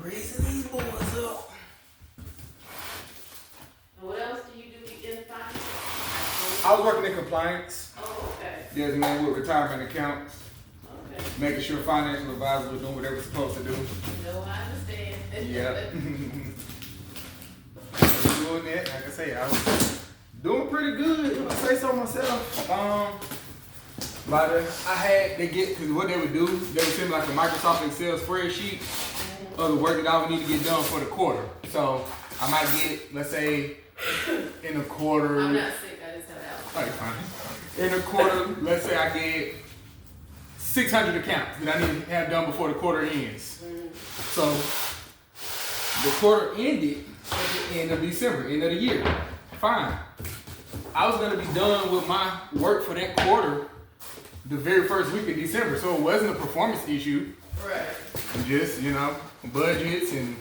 Raising these boys up. What else do you do in finance? I was working in compliance. Oh, okay. Yes, man, with retirement accounts. Okay. Making sure financial advisors were doing what they were supposed to do. No, I understand. Yeah. I was doing that. Like I say, I was doing pretty good. If I say so myself. Because what they would do, they would send me like a Microsoft Excel spreadsheet of the work that I would need to get done for the quarter. So I might get, let's say, in a quarter. I'm not sick, I just have Oh, you're fine. In a quarter, let's say I get 600 accounts that I need to have done before the quarter ends. So the quarter ended at the end of December, end of the year. Fine. I was gonna be done with my work for that quarter the very first week of December, so it wasn't a performance issue. Right. Just, budgets and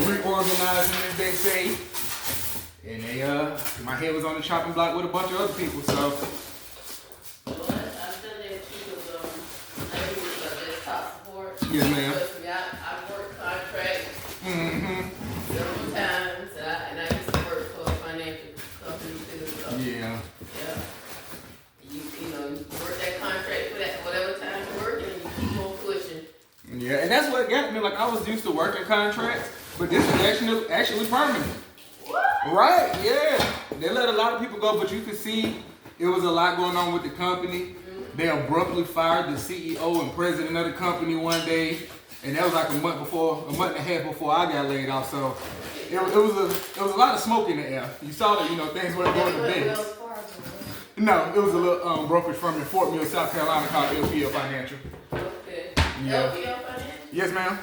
reorganizing, as they say. And my head was on the chopping block with a bunch of other people, so. Well, I've done that too, because I do desktop support. Yes, ma'am. I've worked contracts several times, and I used to work for a financial company too. So, Yeah. yeah. You work that contract for that whatever time you're working, and you keep on pushing. Yeah, and that's what got me. Like, I was used to working contracts, but this is actually permanent. What? Right, yeah. They let a lot of people go, but you could see it was a lot going on with the company. They abruptly fired the CEO and president of the company one day, and that was like a month and a half before I got laid off. So it was a lot of smoke in the air. You saw that, things weren't going to bed. No, it was a little brokerage firm in Fort Mill, South Carolina called LPL Financial. Okay. Yeah. LPL Financial? Yes, ma'am.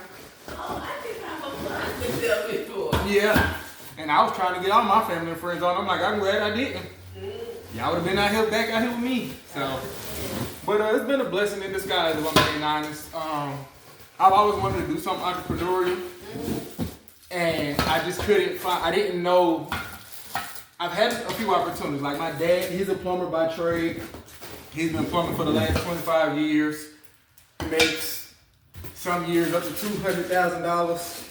Oh, I think I've applied with them before. Yeah. And I was trying to get all my family and friends on. I'm like, I'm glad I didn't. Y'all would have been back out here with me. So, but it's been a blessing in disguise, if I'm being honest. I've always wanted to do something entrepreneurial, and I just couldn't find. I didn't know. I've had a few opportunities. Like my dad, he's a plumber by trade. He's been plumbing for the last 25 years. He makes some years up to $200,000.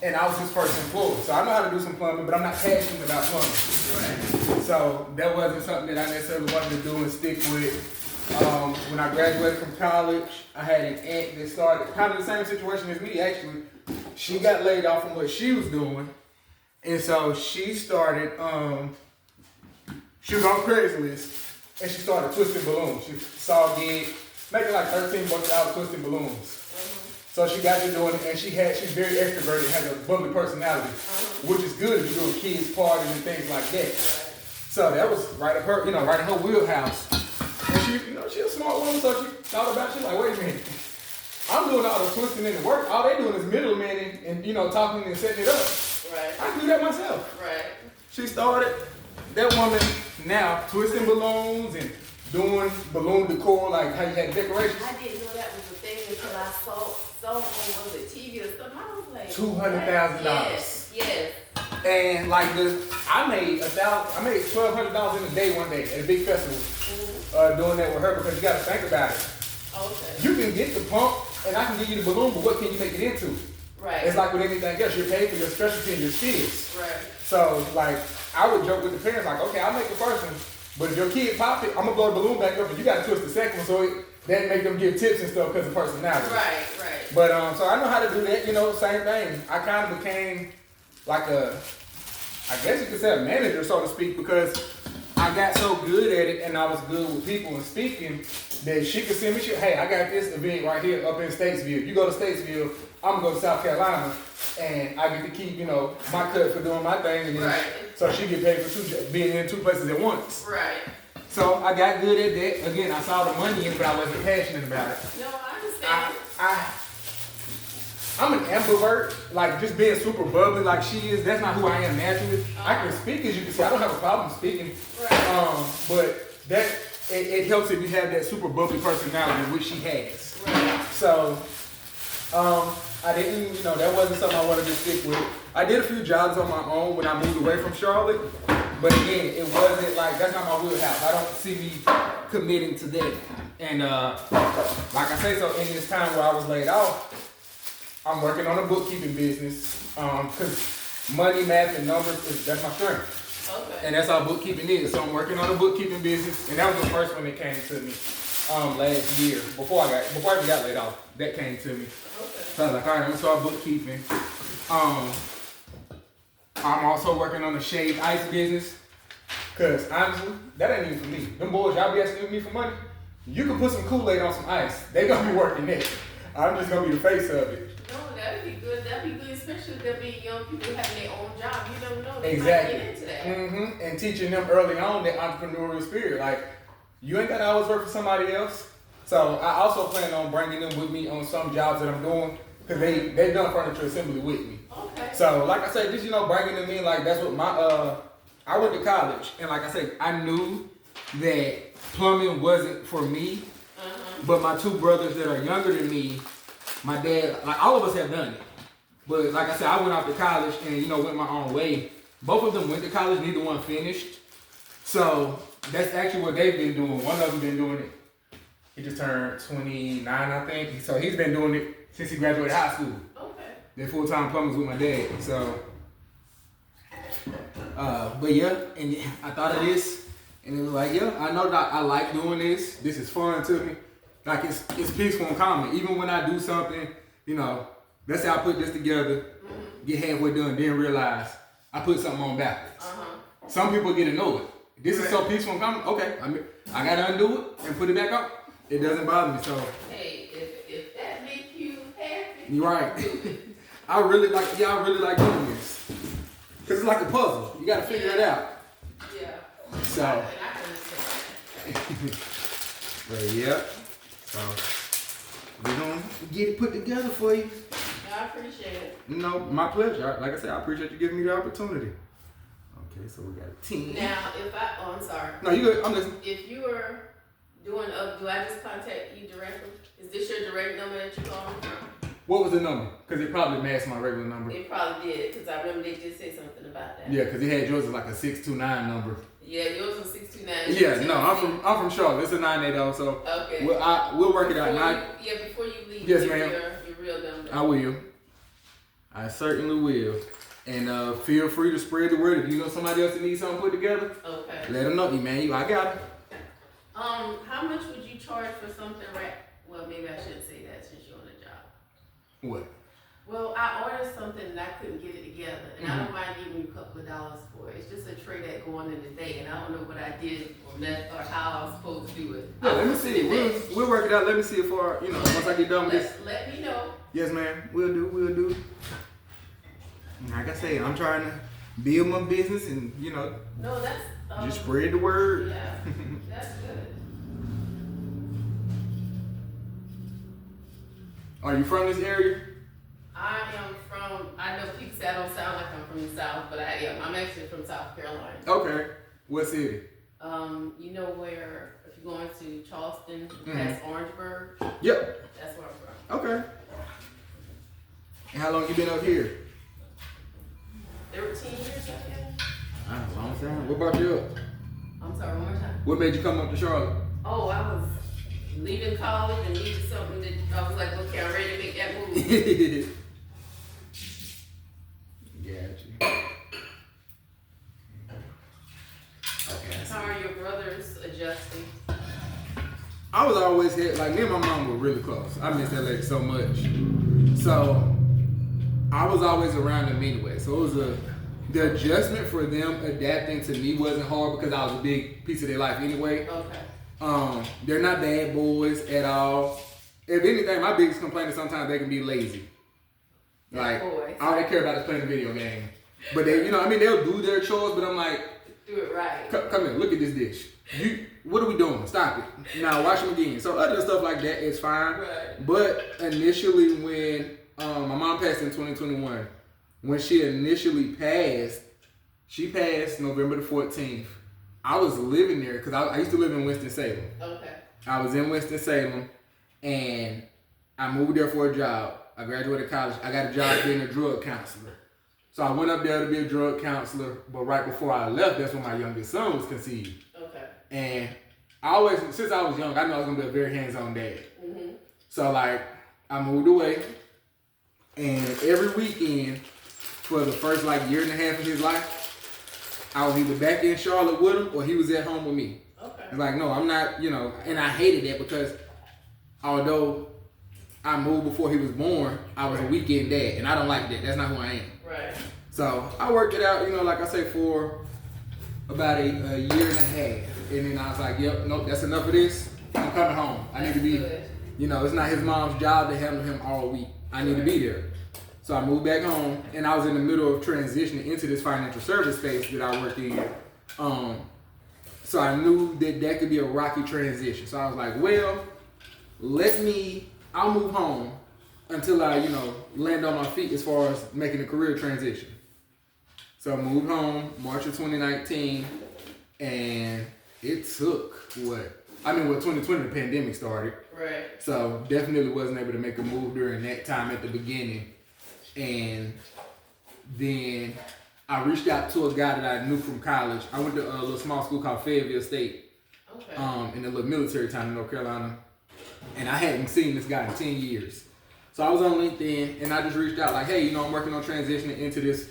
And I was his first employee, so I know how to do some plumbing, but I'm not passionate about plumbing. Right. So that wasn't something that I necessarily wanted to do and stick with. When I graduated from college, I had an aunt that started kind of the same situation as me, actually. She got laid off from what she was doing, and so she started, she was on Craigslist, and she started twisting balloons. She saw a gig, making like $13 out twisting balloons. So she got to doing it, and she's very extroverted, has a bubbly personality, which is good if you're doing kids' parties and things like that. So that was right in her wheelhouse. And she's a smart woman, so she thought about it. She's like, wait a minute, I'm doing all the twisting and the work. All they doing is middleman and talking and setting it up. Right. I can do that myself. Right. She started. That woman now twisting balloons and doing balloon decor, like how you had decorations. I didn't know that was a thing until I saw on was it TV or something. I was like, $200,000. Yes. And like I made $1,200 in a day one day at a big festival. Doing that with her, because you got to think about it. Okay. You can get the pump and I can give you the balloon, but what can you make it into? Right. It's like with anything else, you're paid for your specialty and your skills. Right. So like I would joke with the parents like, okay, I'll make the first one, but if your kid pop it, I'm gonna blow the balloon back up, and you got to twist the second one, so that make them give tips and stuff because of personality. Right. But so I know how to do that. Same thing. I kind of became like I guess you could say a manager, so to speak, because I got so good at it and I was good with people and speaking that she could send me shit. Hey, I got this event right here up in Statesville. You go to Statesville, I'm gonna go to South Carolina, and I get to keep my cut for doing my thing, and then so she get paid for being in two places at once. Right. So I got good at that. Again, I saw the money in it, but I wasn't passionate about it. No, I understand. I'm an ambivert, like just being super bubbly like she is. That's not who I am naturally. I can speak, as you can see. I don't have a problem speaking. Right. But that it helps if you have that super bubbly personality, which she has. Right. So I didn't, that wasn't something I wanted to stick with. I did a few jobs on my own when I moved away from Charlotte. But again, it wasn't like, that's not my wheelhouse. I don't see me committing to that. And like I say, so in this time where I was laid off, I'm working on a bookkeeping business. Cause money, math, and numbers that's my strength. Okay. And that's all bookkeeping is. So I'm working on a bookkeeping business, and that was the first one that came to me last year. Before I even got laid off, that came to me. Okay. So I was like, all right, I'm gonna start bookkeeping. I'm also working on a shaved ice business. Cause honestly, that ain't even for me. Them boys, y'all be asking me for money. You can put some Kool-Aid on some ice. They gonna be working it. I'm just gonna be the face of it. No, that'd be good. That'd be good, especially if there be young people having their own job. You never know. They Exactly. might get into that. Mm-hmm. And teaching them early on that entrepreneurial spirit. Like, you ain't gotta always work for somebody else. So I also plan on bringing them with me on some jobs that I'm doing. Cause they done furniture assembly with me. Okay. So like I said, just bringing them in, like that's what my I went to college, and like I said, I knew that plumbing wasn't for me. But my two brothers that are younger than me, my dad, like all of us have done it. But like I said, I went off to college and went my own way. Both of them went to college, neither one finished. So that's actually what they've been doing. One of them been doing it. He just turned 29, I think. So he's been doing it since he graduated high school. Okay. They're full-time plumbers with my dad. So, but yeah, and I thought of this, and it was like, yeah, I know that I like doing this. This is fun to me. Like it's peaceful and calming. Even when I do something, let's say I put this together, get halfway done, then realize I put something on backwards. Some people get annoyed. This is so peaceful and calming. Okay, I gotta undo it and put it back up. It doesn't bother me. So hey, if that makes you happy, you're right. I really like doing this. Cause it's like a puzzle. You gotta figure it out. Yeah. So. I can understand. But yeah. So we're gonna get it put together for you. I appreciate it. My pleasure. Like I said, I appreciate you giving me the opportunity. Okay, so we got a team. Now, I'm sorry. No, you good. I'm listening. If you were doing do I just contact you directly? Is this your direct number that you call me from? What was the number? Because it probably matched my regular number. It probably did, because I remember they did say something about that. Yeah, because it had yours as like a 629 number. Yeah, yours was 629. Yeah, no, I'm from Charlotte. It's a 980, so okay. We'll work it out. Before you leave, yes, your ma'am. Your real number. I will. I certainly will. And feel free to spread the word. If you know somebody else that needs something put together, okay. Let them know. I got it. How much would you charge for something well, maybe I shouldn't say that since you're on the job. What? Well, I ordered something and I couldn't get it together, and I don't mind giving you a couple of dollars for it. It's just a tray that going in the day, and I don't know what I did or how I was supposed to do it. Yeah, let me see. We'll work it out. Let me see if once I get done with this. Let me know. Yes, ma'am. We'll do. Like I say, I'm trying to build my business and No, that's just spread the word. Yeah, that's good. Are you from this area? I know people say I don't sound like I'm from the South, but I am. I'm actually from South Carolina. Okay. What city? You know where, if you're going to Charleston, past Orangeburg? Yep. That's where I'm from. Okay. And how long you been up here? 13 years, I guess. A long time. What brought you up? I'm sorry, one more time. What made you come up to Charlotte? Oh, I was leaving college and needed something that I was like, okay, I'm ready to make that move. Gotcha. Okay. How are your brothers adjusting? I was always here, like me and my mom were really close. I miss that lady so much. So I was always around them anyway. So it was the adjustment for them adapting to me wasn't hard because I was a big piece of their life anyway. Okay. They're not bad boys at all. If anything, my biggest complaint is sometimes they can be lazy. Like, all they care about is playing a video game. But they, they'll do their chores, but I'm like, do it right. Come here, look at this dish. What are we doing? Stop it. Now wash them again. So other stuff like that is fine. Right. But initially when my mom passed in 2021, when she initially passed, she passed November the 14th. I was living there because I used to live in Winston-Salem. Okay. I was in Winston-Salem and I moved there for a job. I graduated college. I got a job being a drug counselor. So I went up there to be a drug counselor, but right before I left, that's when my youngest son was conceived. Okay. And since I was young, I knew I was gonna be a very hands-on dad. Mm-hmm. So like, I moved away. And every weekend for the first like year and a half of his life, I was either back in Charlotte with him or he was at home with me. Okay. It's like, no, I'm not, and I hated that because although I moved before he was born, I was a weekend dad, and I don't like that. That's not who I am. Right. So I worked it out, like I say, for about a year and a half. And then I was like, yep, nope, that's enough of this. I'm coming home. I need to be, good. It's not his mom's job to handle him all week. I need to be there. So I moved back home, and I was in the middle of transitioning into this financial service space that I work in. So I knew that could be a rocky transition. So I was like, well, I'll move home until I, land on my feet as far as making a career transition. So I moved home March of 2019, and it took 2020, the pandemic started. Right. So definitely wasn't able to make a move during that time at the beginning. And then I reached out to a guy that I knew from college. I went to a little small school called Fayetteville State. Okay. In a little military town in North Carolina. And I hadn't seen this guy in 10 years. So I was on LinkedIn, and I just reached out like, hey, I'm working on transitioning into this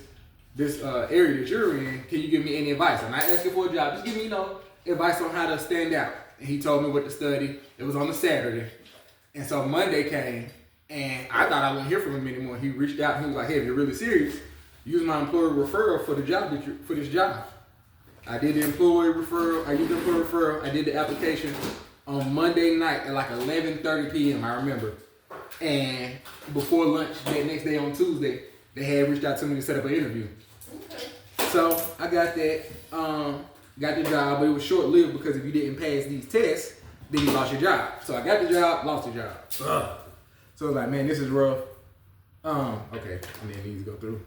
area that you're in. Can you give me any advice? I'm not asking for a job. Just give me, advice on how to stand out. And he told me what to study. It was on a Saturday. And so Monday came, and I thought I wouldn't hear from him anymore. He reached out, and he was like, hey, if you're really serious, use my employer referral for the job for this job. I did the employee referral. I used the employee referral. I did the application on Monday night at like 11:30 p.m. I remember. And before lunch that next day on Tuesday, they had reached out to me to set up an interview. Okay. So I got that, got the job, but it was short-lived because if you didn't pass these tests, then you lost your job. So I got the job, lost the job. Ugh. So I was like, man, this is rough. Okay, and then these go through.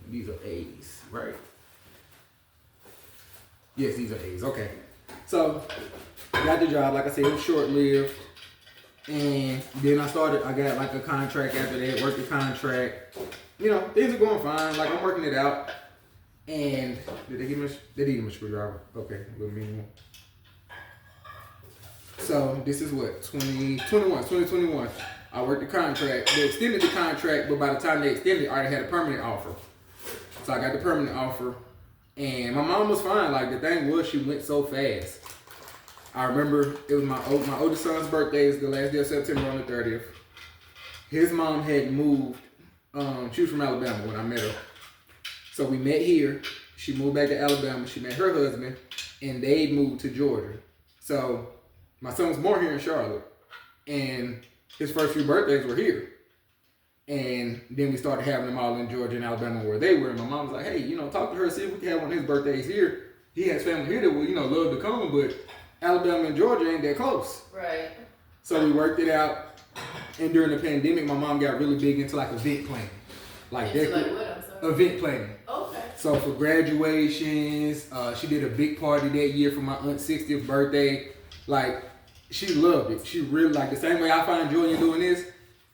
These are A's, right? Yes, these are A's. Okay. So I got the job. Like I said, it was short-lived. And then I got like a contract after that, worked the contract. Things are going fine. Like I'm working it out. And did they give me a screwdriver? Okay, a little minimal. So this is what, 2021. I worked the contract. They extended the contract, but by the time they extended it, I already had a permanent offer. So I got the permanent offer. And my mom was fine. Like the thing was, she went so fast. I remember it was my oldest son's birthday. Is the last day of September on the 30th. His mom had moved. She was from Alabama when I met her. So we met here. She moved back to Alabama. She met her husband, and they moved to Georgia. So my son was born here in Charlotte, and his first few birthdays were here. And then we started having them all in Georgia and Alabama where they were. And my mom was like, hey, talk to her, see if we can have one of his birthdays here. He has family here that would, love to come, but Alabama and Georgia ain't that close. Right. So we worked it out. And during the pandemic, my mom got really big into like event planning. Like what? I'm sorry. Event planning. Okay. So for graduations, she did a big party that year for my aunt's 60th birthday. Like, she loved it. She really, like, the same way I find joy in doing this,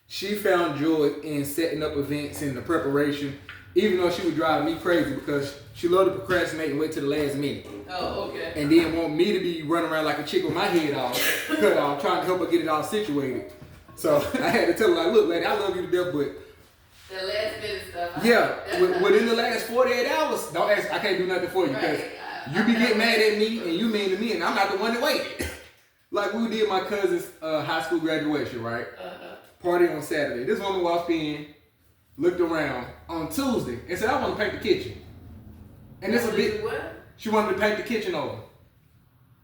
she found joy in setting up events and the preparation, even though she would drive me crazy because she loved to procrastinate and wait till the last minute. Oh, okay. And then want me to be running around like a chick with my head off, cut off, trying to help her get it all situated. So I had to tell her, like, look, lady, I love you to death, but the last minute stuff. yeah, within the last 48 hours, don't ask, I can't do nothing for you because you be getting mad at me and you mean to me and I'm not the one that waited. Like we did my cousin's high school graduation, right? Party on Saturday. This woman walked in, looked around on Tuesday and said, I want to paint the kitchen. And this a bit. What? She wanted to paint the kitchen over.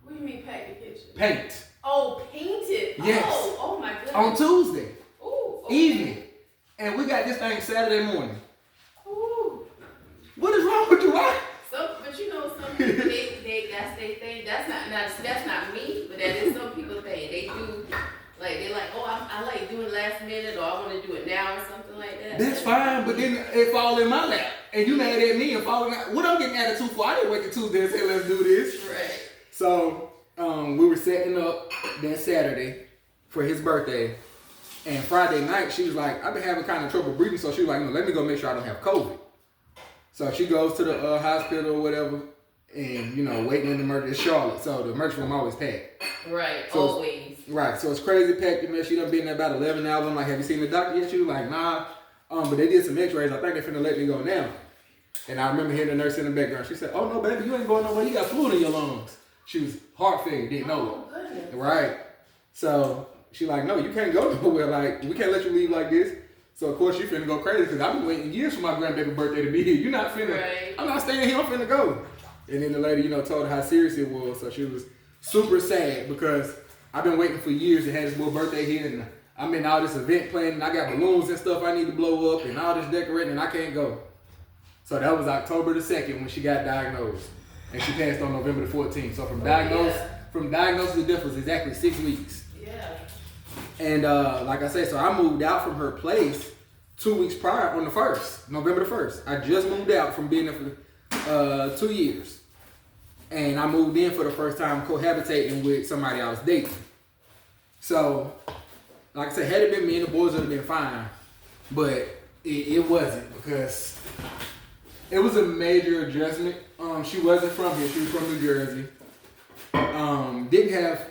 What do you mean paint the kitchen? Paint. Oh, painted. Yes. Oh my goodness. On Tuesday. Ooh, okay. Evening. And we got this thing Saturday morning. Ooh. What is wrong with you? Why? But some people they that's their thing. That's not me, but that is some people's thing. They do they're like, oh, I like doing last minute, or I want to do it now, or something like that. That's fine, but then it fall in my lap, and you mad at me and falling out. What I'm getting attitude for? I didn't wake up Tuesday and say let's do this. Right. So we were setting up that Saturday for his birthday. And Friday night, she was like, I've been having kind of trouble breathing, so she was like, no, let me go make sure I don't have COVID. So she goes to the hospital or whatever, and, waiting in the emergency, Charlotte, so the emergency room always packed. Right, so always. Right, so it's crazy packed in there. She done been there about 11 hours. I'm like, have you seen the doctor yet? She was like, nah, But they did some x-rays. I think they're finna let me go now. And I remember hearing the nurse in the background. She said, "Oh no, baby, you ain't going nowhere. You got fluid in your lungs." She was heart failure, didn't know it. Right. So she like, "No, you can't go nowhere. Like, we can't let you leave like this." So of course she finna go crazy because I've been waiting years for my grandbaby birthday to be here. You're not finna. Right. I'm not staying here. I'm finna go. And then the lady, you know, told her how serious it was. So she was super sad because I've been waiting for years to have this little birthday here, and I'm in all this event planning. I got balloons and stuff I need to blow up and all this decorating, and I can't go. So that was October the 2nd when she got diagnosed, and she passed on November the 14th. So from diagnosis to death was exactly 6 weeks. Yeah. And like I said, so I moved out from her place 2 weeks prior on the 1st, November the 1st. I just moved out from being there for 2 years. And I moved in for the first time cohabitating with somebody I was dating. So, like I said, had it been me and the boys would have been fine. But it wasn't because it was a major adjustment. She wasn't from here. She was from New Jersey. Didn't have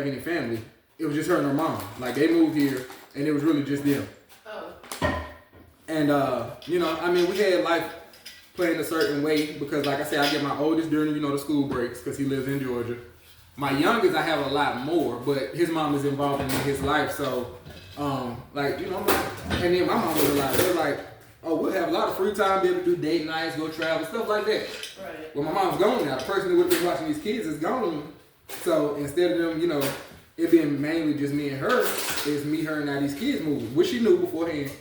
any family. It was just her and her mom. Like, they moved here and it was really just them. Oh. And, you know, I mean, we had life playing a certain way because, like I said, I get my oldest during, you know, the school breaks because he lives in Georgia. My youngest, I have a lot more, but his mom is involved in his life, so, like, you know, and then my mom was alive. They're like, oh, we'll have a lot of free time, be able to do date nights, go travel, stuff like that. Right. Well, my mom's gone now. The person that would have been watching these kids is gone. So instead of them, you know, it being mainly just me and her, it's me, her, and now these kids moving, which she knew beforehand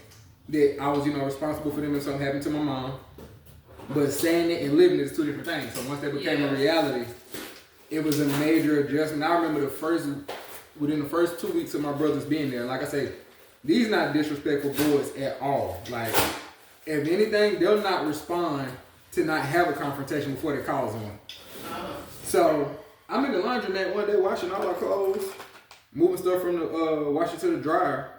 that I was, you know, responsible for them if something happened to my mom. But saying it and living it is two different things. So once that became a reality, it was a major adjustment. I remember within the first 2 weeks of my brothers being there, like I say, these not disrespectful boys at all. Like, if anything, they'll not respond to not have a confrontation before they calls on. So I'm in the laundromat one day washing all our clothes, moving stuff from the washer to the dryer.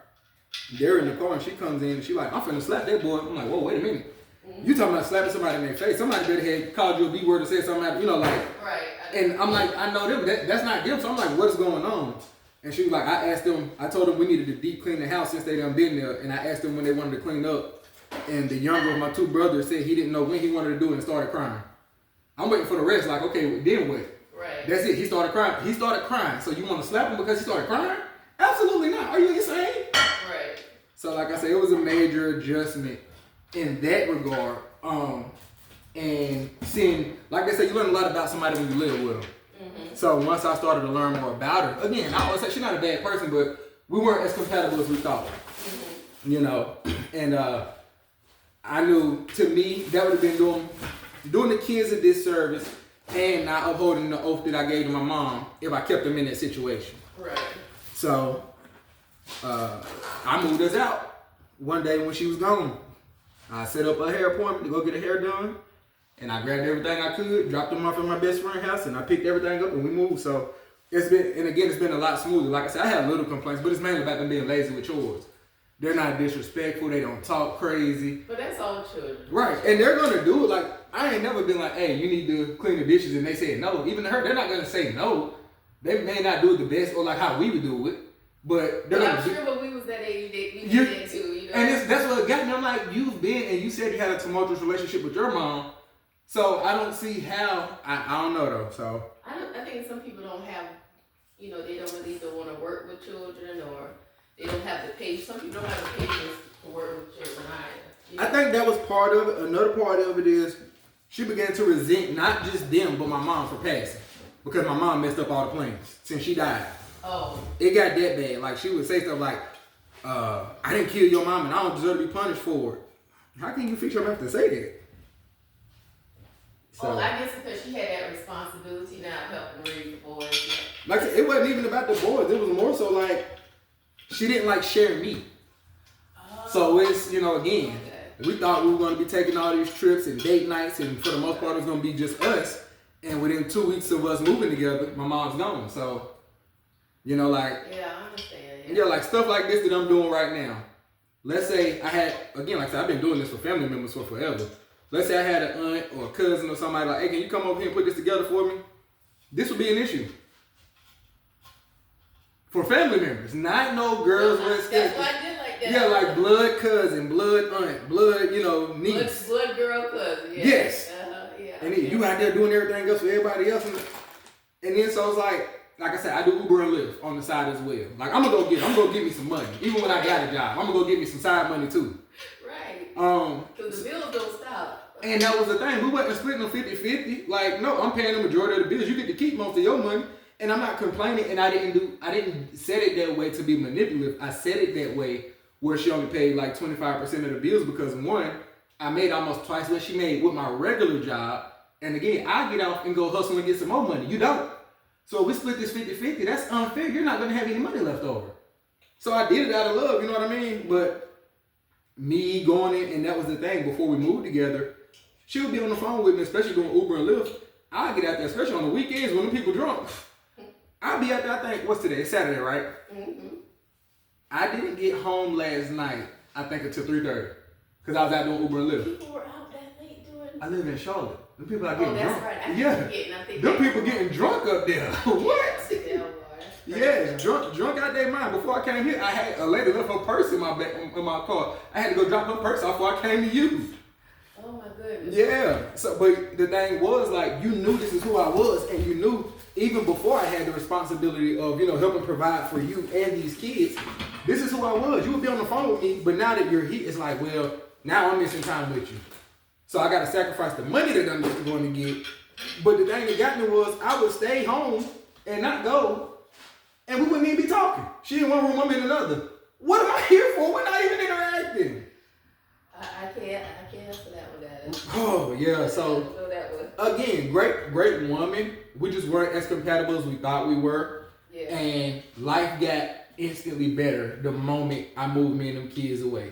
They're in the car and she comes in and she like, I'm finna slap that boy. I'm like, whoa, wait a minute. You talking about slapping somebody in their face? Somebody better had called you a B word or said something, you know, like. Right. And I'm like, I know them. That's not them. So I'm like, what's going on? And she was like, I told them we needed to deep clean the house since they done been there. And I asked them when they wanted to clean up. And the younger of my two brothers said he didn't know when he wanted to do it and started crying. I'm waiting for the rest. Like, okay, then what? Right. That's it. He started crying. So you want to slap him because he started crying? Absolutely not. Are you insane? Right. So like I said, it was a major adjustment in that regard, and seeing, like they say, you learn a lot about somebody when you live with them. Mm-hmm. So once I started to learn more about her, again, I always say she's not a bad person, but we weren't as compatible as we thought. Mm-hmm. You know, and I knew, to me, that would have been doing the kids a disservice and not upholding the oath that I gave to my mom if I kept them in that situation. Right. So I moved us out one day when she was gone. I set up a hair appointment to go get her hair done, and I grabbed everything I could, dropped them off at my best friend's house, and I picked everything up and we moved. So it's been a lot smoother. Like I said, I have little complaints, but it's mainly about them being lazy with chores. They're not disrespectful, they don't talk crazy. But that's all children. Right, and they're gonna do it. Like, I ain't never been like, hey, you need to clean the dishes, and they said no. Even to her, they're not gonna say no. They may not do it the best or like how we would do it, but they're I'm sure when we was that age, we did that too. And that's what got me. I'm like, you've been, and you said you had a tumultuous relationship with your mom, so I don't see how. I don't know though. So I think some people don't have, you know, they don't really either want to work with children or they don't have the patience. Some people don't have the patience to work with children either. You know? I think that was part of it. Another part of it is she began to resent not just them, but my mom for passing, because my mom messed up all the plans since she died. Oh. It got that bad. Like, she would say stuff like, I didn't kill your mom and I don't deserve to be punished for it. How can you fix your mouth to say that? So, I guess because she had that responsibility now of helping raise the boys. Yeah. Like, it wasn't even about the boys. It was more so like, she didn't like share me. Oh. So it's, you know, again, we thought we were going to be taking all these trips and date nights, and for the most part it was going to be just us. And within 2 weeks of us moving together, my mom's gone. So, you know, like, yeah, I understand. Yeah, like stuff like this that I'm doing right now. Let's say I had, again, like I said, I've been doing this for family members for forever. Let's say I had an aunt or a cousin or somebody like, hey, can you come over here and put this together for me? This would be an issue. For family members, not no girls with That's why I did like Yeah, like blood cousin, blood aunt, blood, niece. Blood girl cousin. Yeah. Yes. Yeah. And then you out there doing everything else for everybody else. And then so it's like I said, I do Uber and Lyft on the side as well. Like I'm gonna go get me some money. Even when I got a job, I'm gonna go get me some side money too. Right. Because the bills don't stop. And that was the thing. We wasn't splitting them 50-50. Like, no, I'm paying the majority of the bills. You get to keep most of your money. And I'm not complaining, and I didn't set it that way to be manipulative. I set it that way where she only paid like 25% of the bills because one, I made almost twice what she made with my regular job. And again, I get out and go hustle and get some more money. You don't. So we split this 50-50. That's unfair. You're not gonna have any money left over. So I did it out of love, you know what I mean? But me going in, and that was the thing, before we moved together, she would be on the phone with me, especially doing Uber and Lyft. I'd get out there, especially on the weekends when the people drunk. I'll be out there, I think, what's today? It's Saturday, right? Mm-hmm. I didn't get home last night, I think, until 3:30. Because I was out doing Uber and Lyft. People were out that late doing... I live in Charlotte. The people are getting drunk. Right. Yeah. Them people getting drunk up there. What? Yeah, drunk out their mind. Before I came here, I had a lady left her purse in my car. I had to go drop her purse off before I came to you. Oh my goodness. Yeah. So, but the thing was, like, you knew this is who I was, and you knew even before I had the responsibility of, helping provide for you and these kids, this is who I was. You would be on the phone with me, but now that you're here, it's like, well, now I'm missing time with you. So I got to sacrifice the money that I'm just going to get. But the thing that got me was I would stay home and not go, and we wouldn't even be talking. She in one room, I'm in another. What am I here for? We're not even interacting. I can't answer that one, Dad. Oh, yeah. So, again, great woman. We just weren't as compatible as we thought we were. Yeah. And life got instantly better the moment I moved me and them kids away.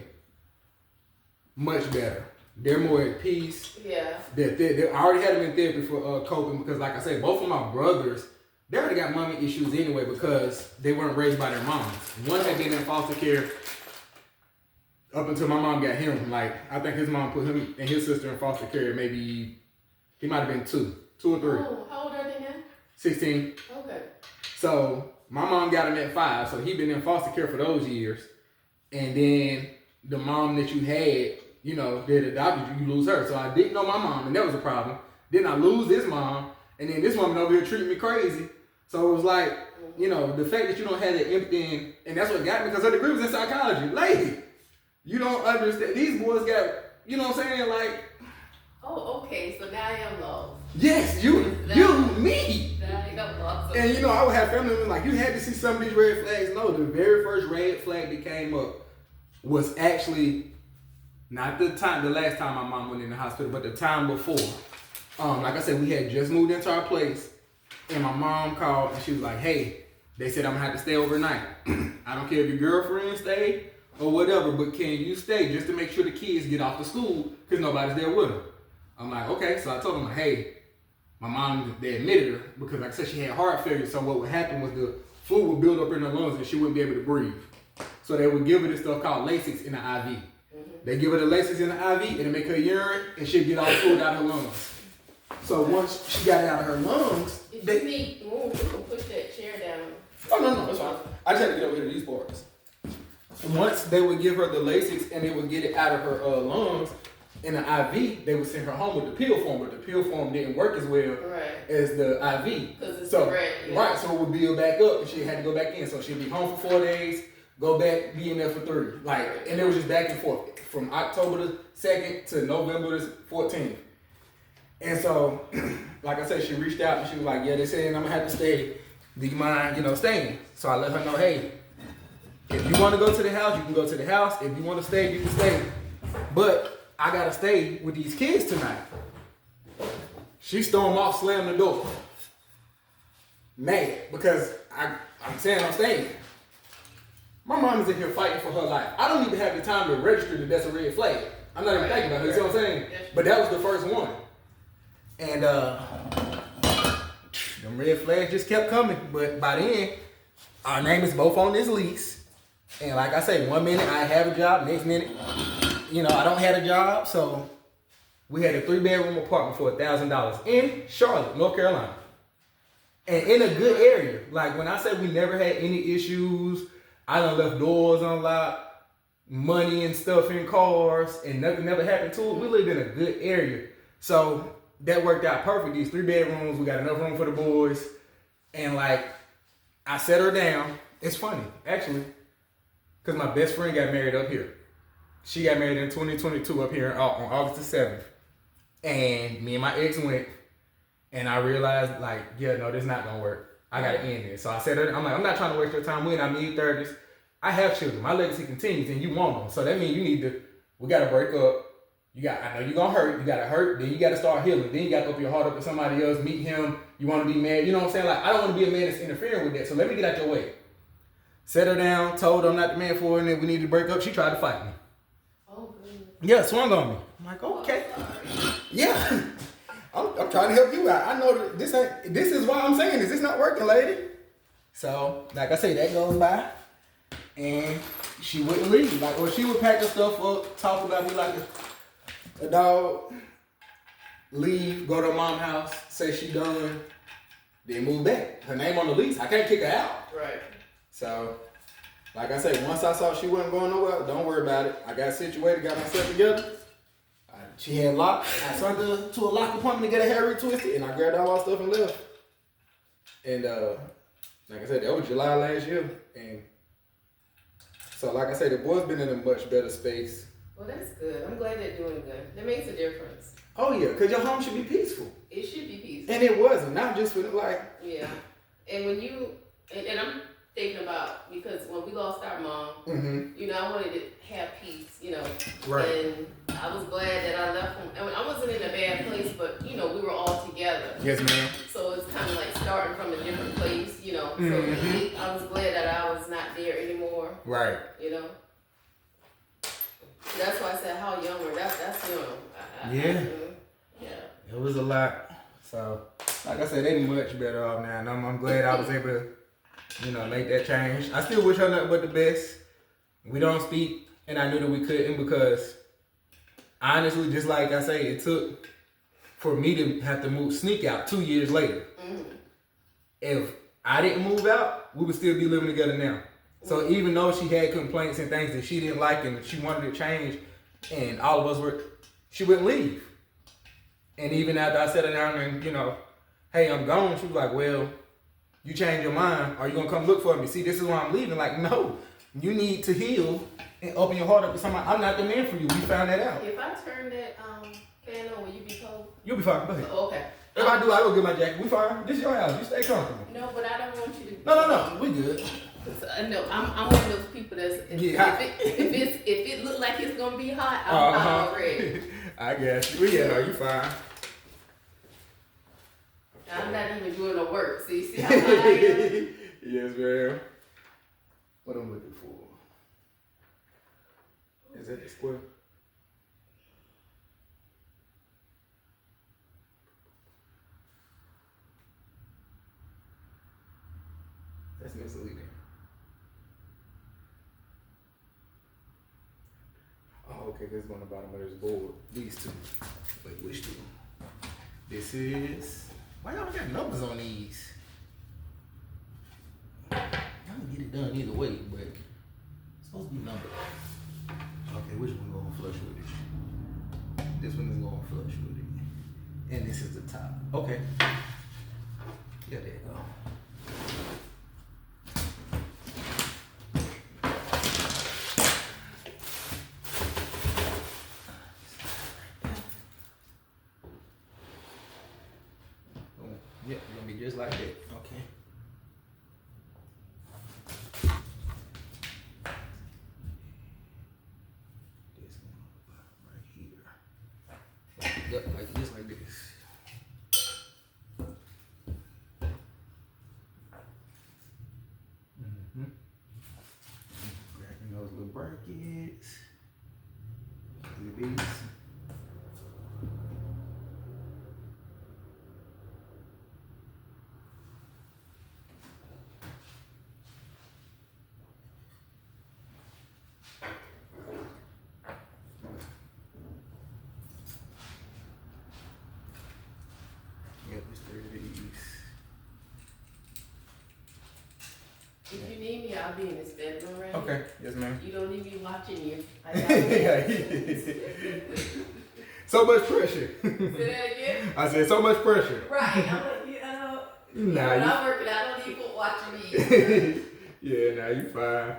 Much better. They're more at peace. Yeah. I already had them in therapy for coping because, like I said, both of my brothers, they already got mommy issues anyway because they weren't raised by their moms. One had been in foster care up until my mom got him. Like, I think his mom put him and his sister in foster care. Maybe he might have been 2 or 3. Oh, how old are they now? 16. Okay. So my mom got him at 5, so he been in foster care for those years. And then the mom that you had, that adopted you lose her. So I didn't know my mom, and that was a problem. Then I lose this mom, and then this woman over here treating me crazy. So it was like, the fact that you don't have that empathy, and that's what got me, because her degree was in psychology. Lady, you don't understand. These boys got, you know what I'm saying? Like, oh, okay, so now I am lost. Yes, me. Now I am lost. And I would have family members like, you had to see some of these red flags. No, the very first red flag that came up was actually not the last time my mom went in the hospital, but the time before. Like I said, we had just moved into our place, and my mom called and she was like, hey, they said I'm gonna have to stay overnight. I don't care if your girlfriend stayed or whatever, but can you stay just to make sure the kids get off to school because nobody's there with them? I'm like, okay. So I told them, hey, my mom, they admitted her because, like I said, she had heart failure. So what would happen was the fluid would build up in her lungs and she wouldn't be able to breathe. So they would give her this stuff called Lasix in the IV. They give her the Lasix in the IV and it make her urine and she'd get all the fluid out of her lungs. So once she got it out of her lungs, you can push that chair down. Oh, no, that's fine. I just had to get over here to these parts. Once they would give her the Lasix and they would get it out of her lungs in the IV, they would send her home with the pill form, but the pill form didn't work as well as the IV. Because it's right, so it would build back up and she had to go back in. So she'd be home for 4 days, go back, be in there for 3. And it was just back and forth from October the 2nd to November the 14th. And so, like I said, she reached out and she was like, yeah, they said I'm gonna have to stay. Do you mind, staying? So I let her know, hey, if you want to go to the house, you can go to the house. If you want to stay, you can stay. But I gotta stay with these kids tonight. She stormed off, slammed the door. Mad, because I'm saying I'm staying. My mom is in here fighting for her life. I don't even have the time to register that that's a red flag. I'm not even thinking about it, you see what I'm saying? But that was the first one. And them red flags just kept coming. But by then, our name is both on this lease. And like I say, 1 minute I have a job, next minute, I don't have a job. So we had a 3-bedroom apartment for $1,000 in Charlotte, North Carolina. And in a good area. Like when I say we never had any issues, I done left doors unlocked. money and stuff in cars, and nothing never happened to it. We lived in a good area, so that worked out perfect. These 3 bedrooms, we got enough room for the boys, and like I set her down. It's funny actually, because my best friend got married up here. She got married in 2022 up here on August the 7th, and me and my ex went, and I realized like, yeah, no, this not gonna work. I gotta end it. So I said, I'm like, I'm not trying to waste your time. We're in our mid-30s. I have children. My legacy continues, and you want them. So that means we gotta break up. I know you're gonna hurt. You gotta hurt. Then you gotta start healing. Then you gotta open your heart up to somebody else. Meet him. You want to be mad. You know what I'm saying? Like I don't want to be a man that's interfering with that. So let me get out your way. Set her down. Told her I'm not the man for her, and that we need to break up. She tried to fight me. Oh, goodness. Yeah, swung on me. I'm like, okay. Yeah. I'm trying to help you out. I know that this is why I'm saying this. It's not working, lady. So, like I say, that goes by, and she wouldn't leave. Like, or she would pack her stuff up, talk about me like a dog, leave, go to her mom's house, say she done, then move back. Her name on the lease. I can't kick her out. Right. So, like I say, once I saw she wasn't going nowhere, don't worry about it. I got situated, got myself together. She had locked. I sent her to a lock appointment to get her hair retwisted, and I grabbed all our stuff and left. And like I said, that was July last year. And so, like I said, the boy's been in a much better space. Well, that's good. I'm glad they're doing good. That makes a difference. Oh yeah, because your home should be peaceful. It should be peaceful. And it wasn't. Not just for like. Yeah. And when you and I'm thinking about, because when we lost our mom, you know, I wanted to have peace, you know. Right. And I was glad that I left him. I mean, I wasn't in a bad place, but you know, we were all together. Yes, ma'am. So it's kind of like starting from a different place, you know. So I was glad that I was not there anymore. Right. You know. That's why I said how young were. That's young. Yeah. Yeah. It was a lot. So, like I said, they much better off now. And I'm glad I was able to, you know, make that change. I still wish her nothing but the best. We don't speak, and I knew that we couldn't, because honestly, just like I say, it took for me to have to sneak out 2 years later. If I didn't move out, we would still be living together now. So even though she had complaints and things that she didn't like and she wanted to change, and all of us she wouldn't leave. And even after I sat her down and, you know, hey, I'm gone, she was like, well, you change your mind, are you gonna come look for me? See, this is why I'm leaving. Like, no, you need to heal and open your heart up to somebody. I'm not the man for you. We found that out. If I turn that fan on, will you be cold? You'll be fine. Go ahead. Oh, okay. If I do, I go get my jacket. We fine. This is your house. You stay comfortable. No, but I don't want you to. No. We good. No, I'm one of those people that's if it look like it's gonna be hot, I'm hot already. I guess. Well, yeah, no, you fine. I'm not even doing the work. See how hot I am? Yes, ma'am. What I'm looking for? Is that the square? That's misleading. Oh, okay, this is on the bottom of this board. These two. Wait, which two? This is. Why y'all got numbers on these? I'm gonna get it done either way, but it's supposed to be numbered. Okay, which one going flush with it? This one is going flush with it. And this is the top. Okay. Yeah, there you go. Yeah, it's gonna be just like that. Okay. This one right here. Yep, like this, like this. Grabbing those little brackets. Look at these. If you need me, I'll be in this bedroom right Okay. Yes, ma'am. You don't need me watching you. So much pressure. Say that again? I said so much pressure. Right. I'm like, Nah, when I'm working, I don't need people watching me. Yeah, nah, you fine.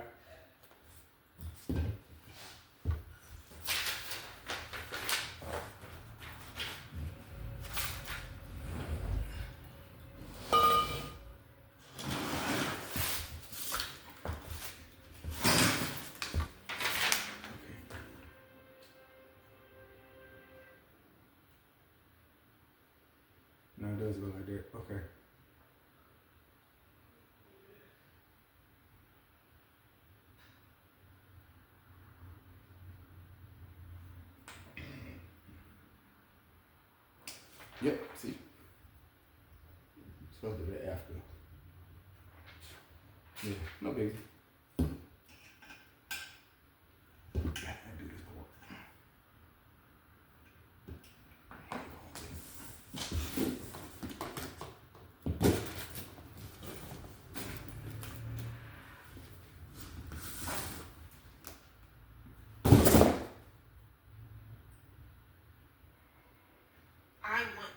No, it does go like that. Okay. Yep, see? Supposed to do that after. Yeah, no big. I do this part. I want.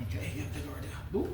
Okay, yep, they go right there. Boop.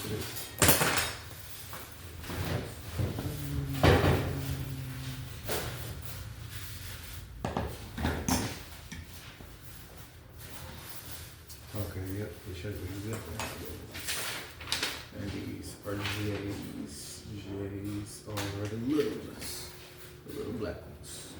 this. Okay, yep, it shows you that. And these are J's. J's are the little ones. The little black ones.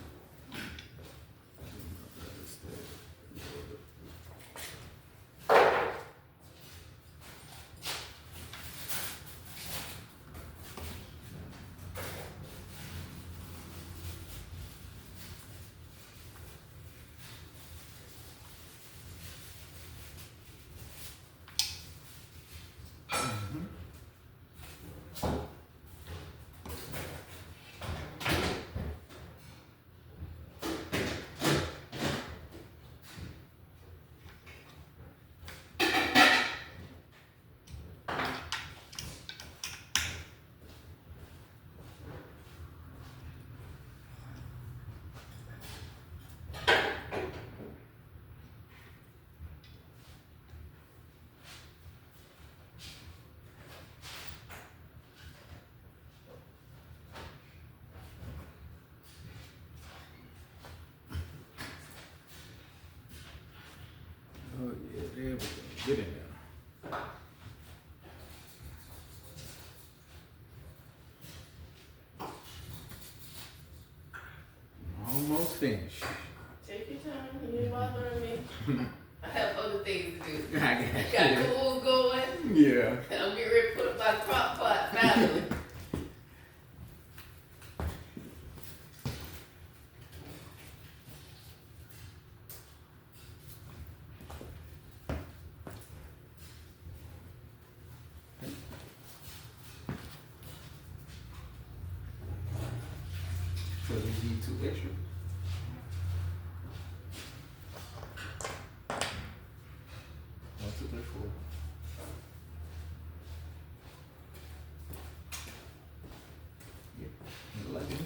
Oh yeah, there we go. Get in there. Almost finished. Take your time. You ain't bothering me. I have other things to do. I Got tools going. Yeah. I'm getting ready to put up my crock pot finally. So we need 2 extra. One, two, three, four. Yep. You like it?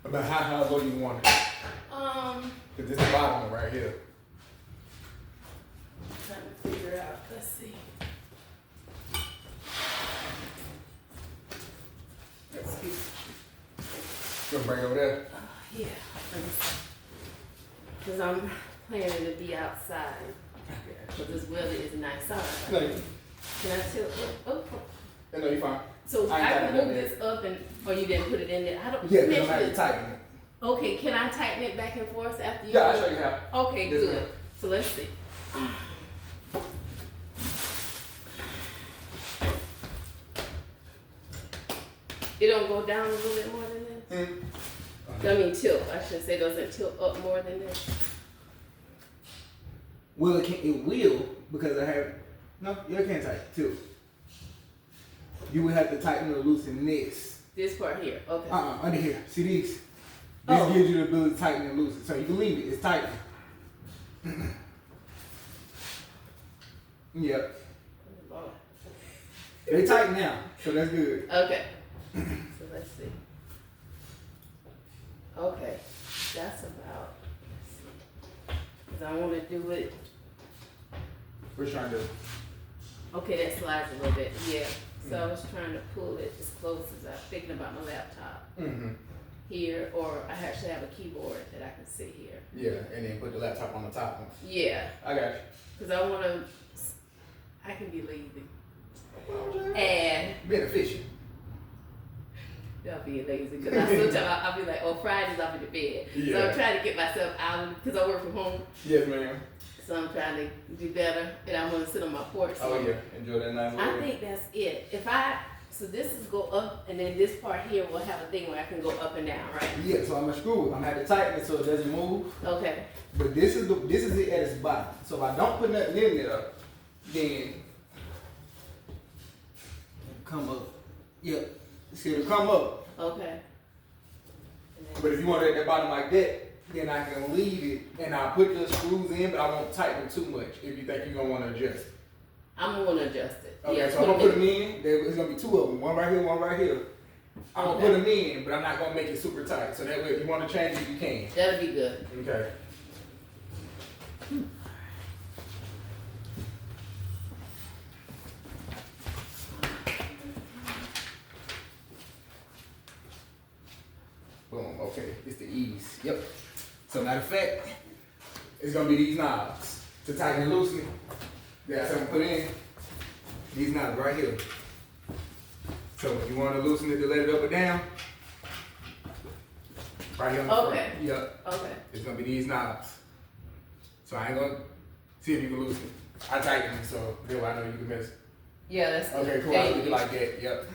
About how low do you want it? Cause this is the bottom one right here. Trying to figure out. Let's see. Excuse me. You gonna bring it over there? Yeah. Because I'm planning to be outside. Because this weather is nice out. No, Can I tilt? Oh. no, you're fine. So I I ain't can got it move in this up and, or you didn't put it in there? I don't. Yeah, you because I'm mentioned having it. to tighten it. Okay, can I tighten it back and forth after you? Yeah, I'll show you how. Okay, Yes, good. ma'am. So let's see. It don't go down a little bit more than this? I mean tilt, I should say, doesn't tilt up more than this? Well, it will because I have no. You can't tighten too. You would have to tighten or loosen this. This part here. Okay. Under here. See these? This Oh. gives you the ability to tighten and loosen. So you can leave it. It's tightened. Yep. Lord. They tighten now, so that's good. Okay. So let's see. Okay. That's about. Let's see. Because I want to do it. We're trying to. Okay, that slides a little bit. Yeah. So I was trying to pull it as close as I'm thinking about my laptop. Mm-hmm. Here, or I actually have a keyboard that I can sit here. Yeah, and then put the laptop on the top. Yeah. I got you. Because I want to. I can be lazy. And. Beneficial. I'll be lazy because I still tell I'll be like, oh, Fridays I'll be to bed. Yeah. So I'm trying to get myself out of because I work from home. Yes, ma'am. So I'm trying to do better, and I'm gonna sit on my porch. Oh yeah, enjoy that nice I weather. think that's it. So this is go up, and then this part here will have a thing where I can go up and down, right? Yeah, so I'm gonna screw it. I'm gonna have to tighten it so it doesn't move. Okay. But this is it at its bottom. So if I don't put nothing in there, then come up. Yep, it's gonna come up. Okay. But if you want it at the bottom like that, then I can leave it and I'll put the screws in, but I won't tighten them too much if you think you're gonna want to adjust it. I'm gonna adjust it. Okay, Yeah, so I'm gonna put them in. There's gonna be two of them, one right here, one right here. I'm gonna put them in, but I'm not gonna make it super tight. So that way, if you want to change it, you can. That'll be good. Okay. Boom. Okay, it's the ease. Yep. So matter of fact, it's gonna be these knobs to tighten and loosen it. That's what I'm gonna put in. These knobs right here. So if you want to loosen it to let it up or down, right here on the Okay. front. Yep. Okay. It's gonna be these knobs. So I ain't gonna see if you can loosen it. I tighten it so that way I know you can mess. Yeah, that's good. Okay, cool. Thank I'll leave it you. like that. Yep.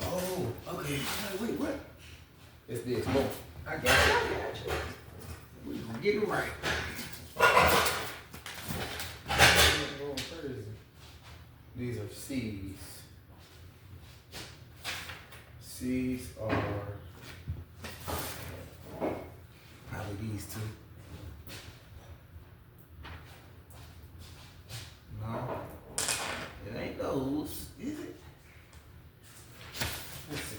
Oh, okay. Wait, what? It's this. Oh, I got you. We gonna get it right. These are C's. C's are probably these two. No, it ain't those, is it? Let's see.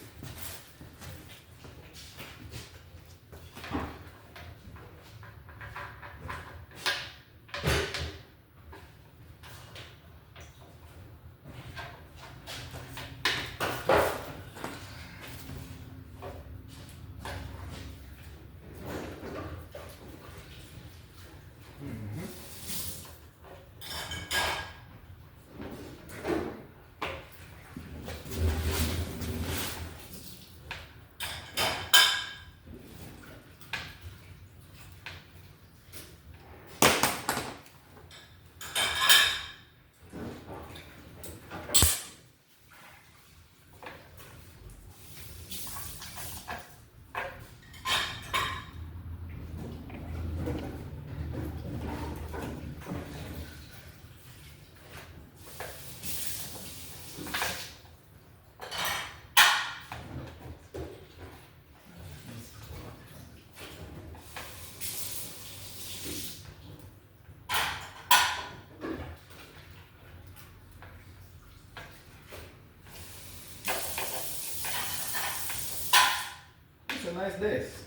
It's a nice desk.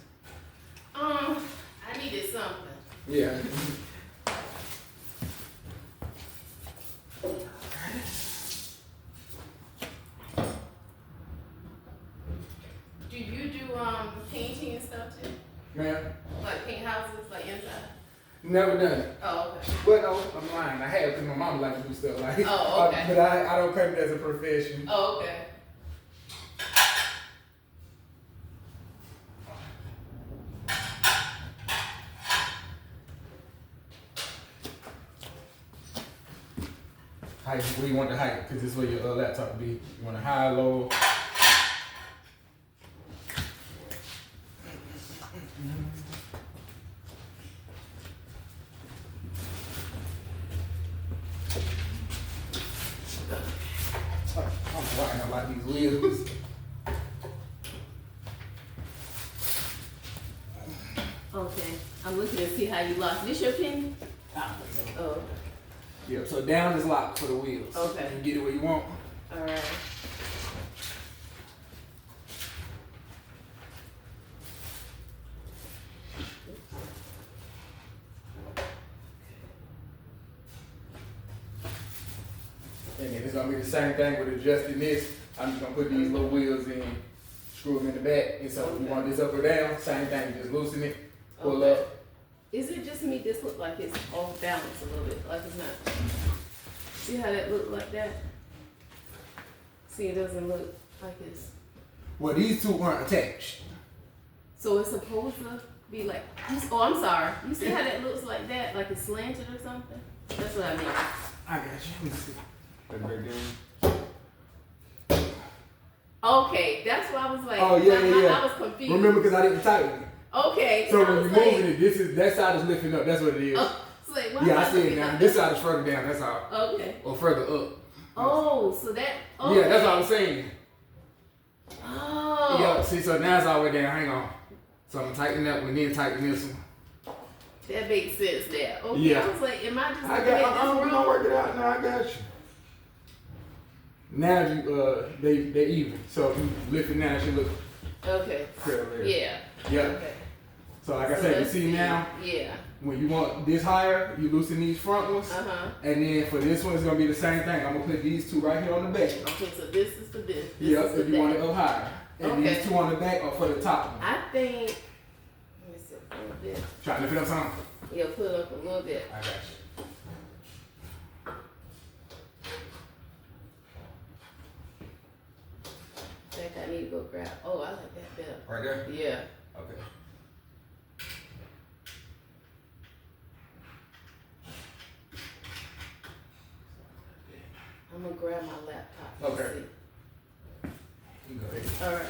I needed something. Yeah. Do you do painting and stuff too? Ma'am? Like paint houses, like inside? Never done it. Oh, okay. But no, I'm lying. I have because my mom likes to do stuff like it. Oh, okay. But I don't claim it as a profession. Oh, okay. Height, where you want the height? Because this is where your laptop will be. You want a high, low. I like these wheels. Okay. I'm looking to see how you lock. This your pin? Oh. Yep, so down is locked for the wheels. Okay. You get it where you want. Alright. And then it's gonna be the same thing with adjusting this. I'm just gonna put these little wheels in, screw them in the back. And so if you want this up or down, same thing, just loosen it, pull up. Is it just me? This look like it's off balance a little bit, like it's not. See how that look like that? See, it doesn't look like it's. Well, these two aren't attached. So it's supposed to be like. Oh, I'm sorry. You see how that looks like that, like it's slanted or something? That's what I mean. I got you. Let me see. Okay, that's why I was like. Oh yeah, yeah. I was confused. Remember, because I didn't tighten it. Okay. So when you're moving it, that side is lifting up. That's what it is. So like, why Yeah, am I see it now. like This side is further down. That's all. Okay. Or further up. Oh, so that. Okay. Yeah, that's what I'm saying. Oh. Yeah. See, so now it's all the way down. Hang on. So I'm gonna tighten that one, then tighten this one. That makes sense there. Okay. Yeah. I was like, am I just I looking at got. this We're gonna work it out. No, I got you. Now you they even. So if you lift it now, it should look Okay. parallel. Yeah. Yeah. Okay. So like I said, you let's see now, Yeah. when you want this higher, you loosen these front ones. And then for this one, it's gonna be the same thing. I'm gonna put these two right here on the back. Okay, so this is for this. Yep, is for if you want it up higher. And Okay. these two on the back are for the top one. I think. Let me see a little bit. Try to lift it up some. Yeah, put it up a little bit. I got you. I think I need to go grab. Oh, I like that better. Right there? Yeah. Okay. I'm gonna grab my laptop. Let's Okay. see. You go ahead. All right.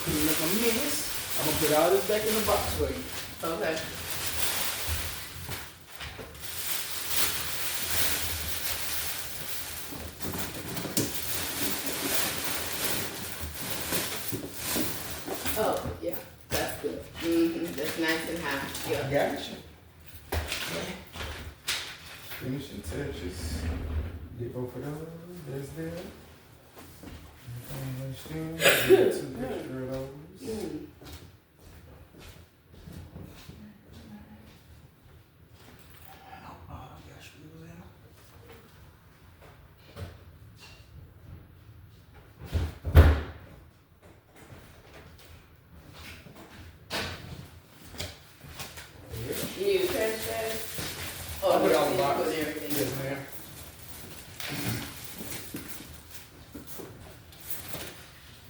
Clean up my mess. I'm gonna put all this back in the box for you. Okay. Oh, yeah, that's good. That's nice and high. Yeah. Gotcha. Finishing touches. Get both of those. That's there. Two extra of those. You need a trash bag? Oh, I'll put it all in you the box. put everything. Yes, ma'am.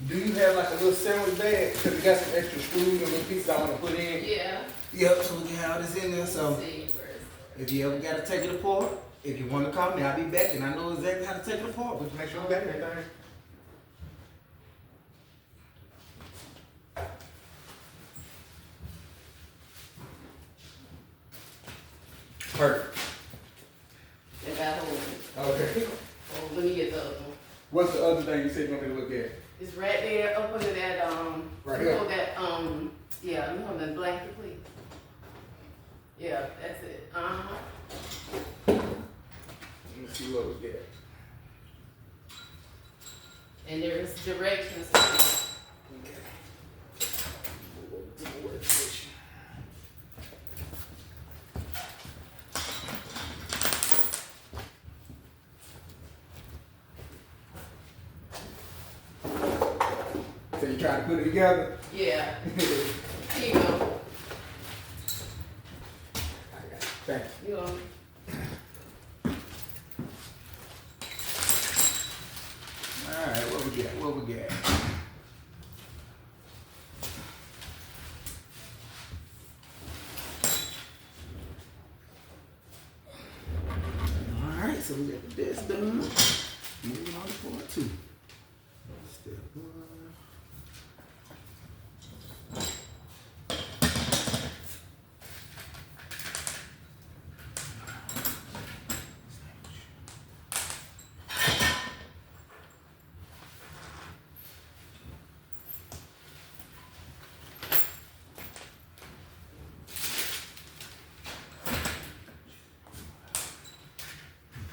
Do you have like a little sandwich bag? Because we got some extra screws and little pieces I want to put in. Yeah. Yep, so we can have this in there. So Let's see, where is if you ever got to take it apart, if you want to call me, I'll be back and I know exactly how to take it apart. But Make sure we got everything. Perfect. it? I got one. Okay. Oh, let me get the other one. What's the other thing you said you want me to look at? It's right there up under that, Right you here. know that, yeah, you know that blanket, please. Yeah, that's it. Uh-huh. Let me see what we get. And there's directions. Okay. We'll go to the workstation. So you try to put it together? Yeah. Here you go. I got it. Thank you. You know. Alright, what we got? What we got? Alright, so we got the desk done. Moving on to part 2. Step 1.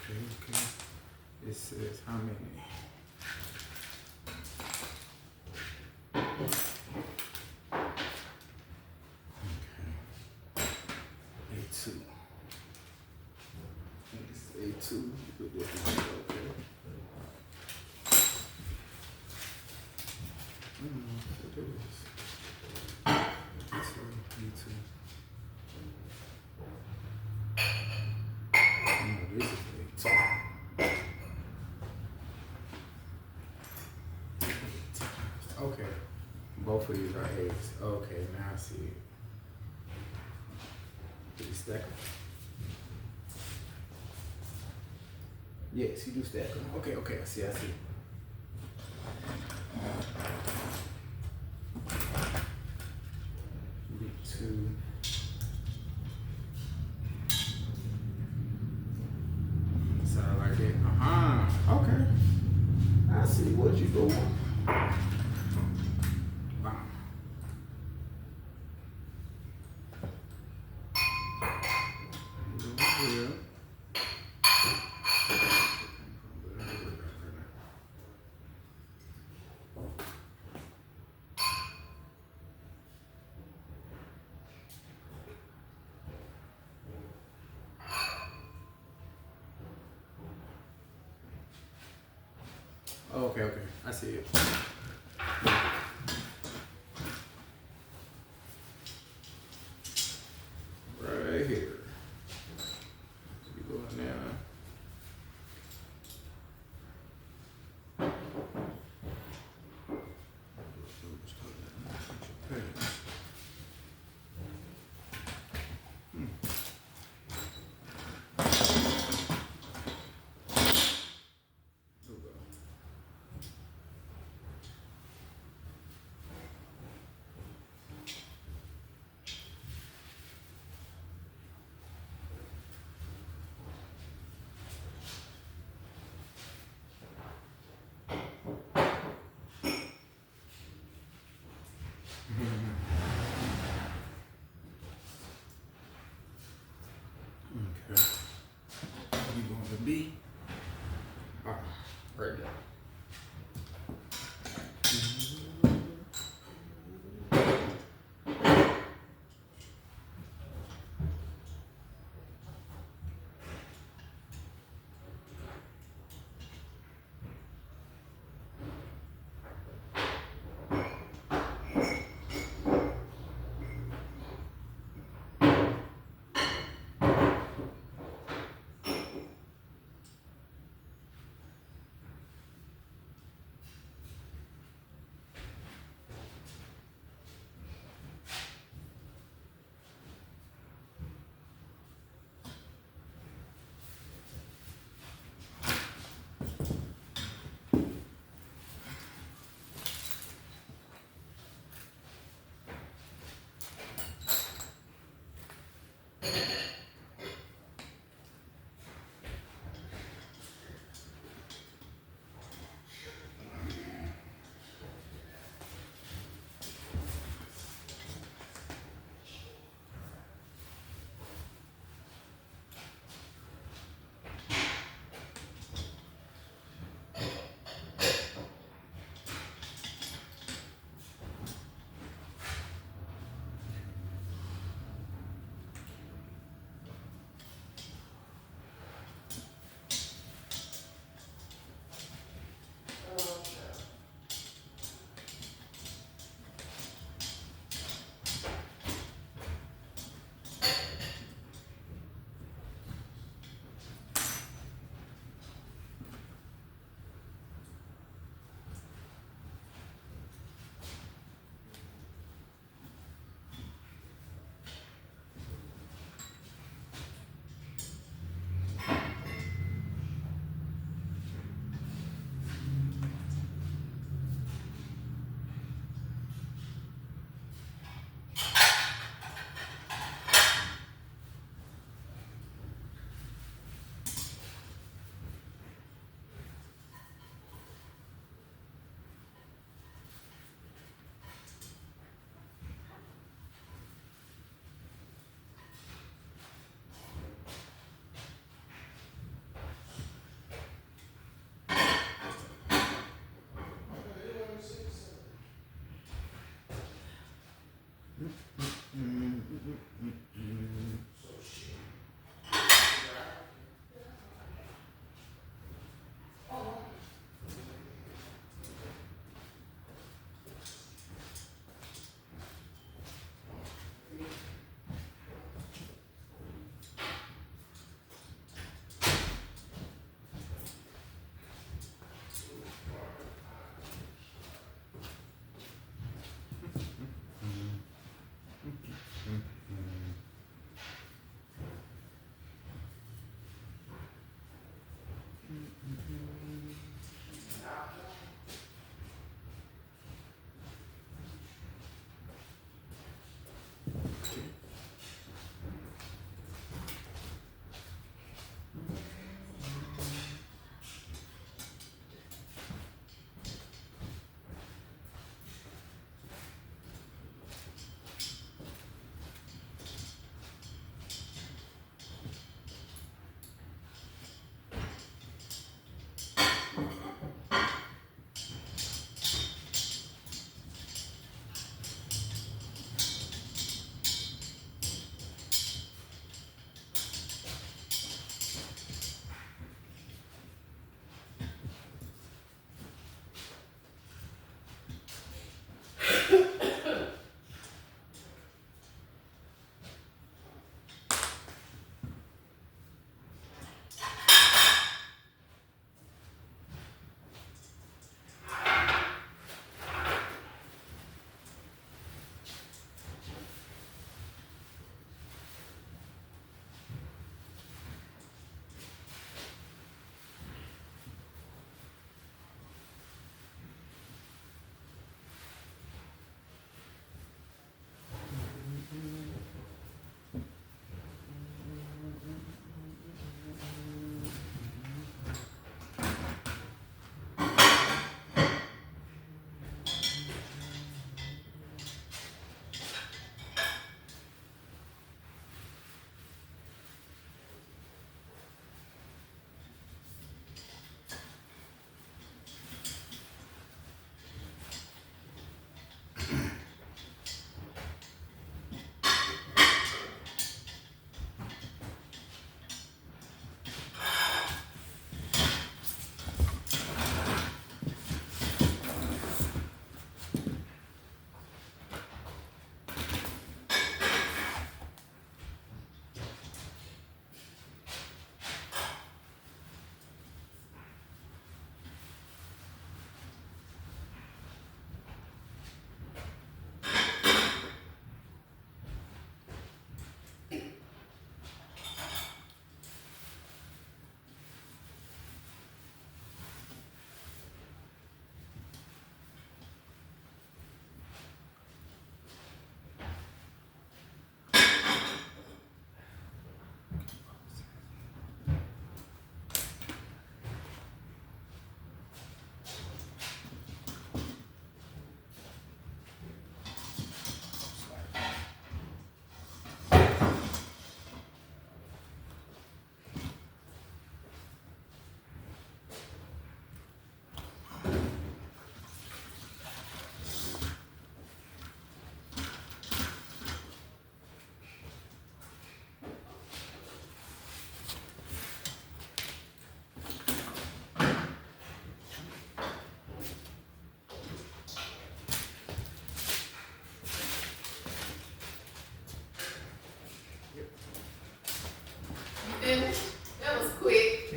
Okay. It says how many? Okay. A2. It's A2. Put this in there, okay. What it is. A2. No, this is A2. Okay. Both of these are A's. Okay, now I see it. Did you stack them? Yes, you do stack them. Okay, I see. B2. Sound like it. Okay. I see what you doing. Wow. Here. Okay, I see it. Right here. You go in there. Okay. You going to B? Right there.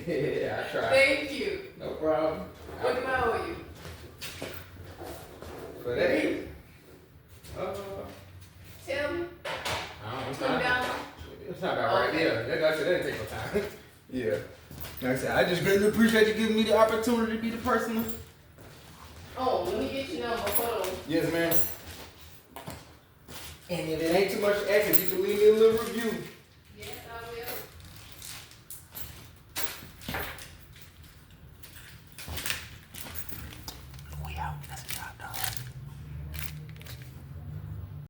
Yeah, I tried. Thank you. No problem. What do I owe you? For that. Tell me. $20. It's not about right there. That didn't take no time. Yeah. Like I said, I just greatly appreciate you giving me the opportunity to be the person. Oh, let me get your number. Hold on. Yes, ma'am. And if it ain't too much effort, you can leave me a little review. Yes, I will. We out. That's a job, dog.